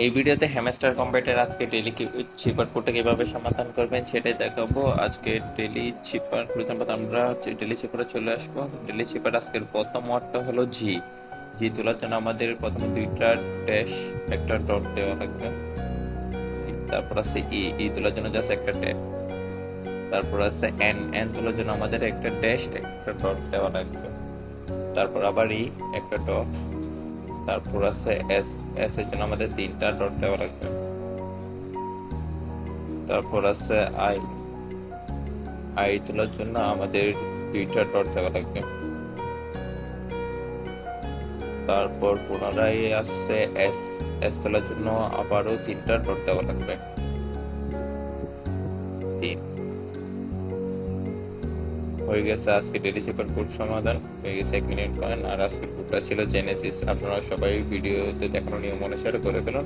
এই ভিডিওতে হ্যামস্টার কম্প্যাক্টের আজকে ডেলি চিপার কোডটা কিভাবে সমাধান করবেন সেটাই দেখাবো। আজকে ডেলি চিপার প্রথমত আমরা ডেলি চিপারে চলে আসবো। ডেলি চিপার আজকের প্রথম ওয়ার্ডটা হলো জি। জি তোলার জন্য আমাদের প্রথমে দুইটা ড্যাশ একটা ডট দেওয়া লাগবে। তারপর আছে ই, ই তোলার জন্য জাস্ট একটা ড্যাশ। তারপর আছে এন, এন তোলার জন্য আমাদের একটা ড্যাশ একটা ডট দেওয়া লাগবে। তারপর আবার ই, একটা ডট। তারপর আছে এস, এস এর জন্য আমাদের তিনটা ডট দেওয়া লাগবে। তারপর আছে আই, আই তোলার জন্য আমাদের দুইটা ডট দেওয়া লাগবে। তারপর পুনরায় আসছে এস, এস তোলার জন্য আবারও তিনটা ডট দেওয়া লাগবে। তিন হয়ে গেছে আজকে ডেলি চেপার কোড সমাধান হয়ে গেছে। 1 মিনিট কয়েন। আর আজকের কোডটা ছিল জেনেসিস। আপনারা সবাই ভিডিওতে দেখানো নিয়ম অনুসারে করে ফেলুন।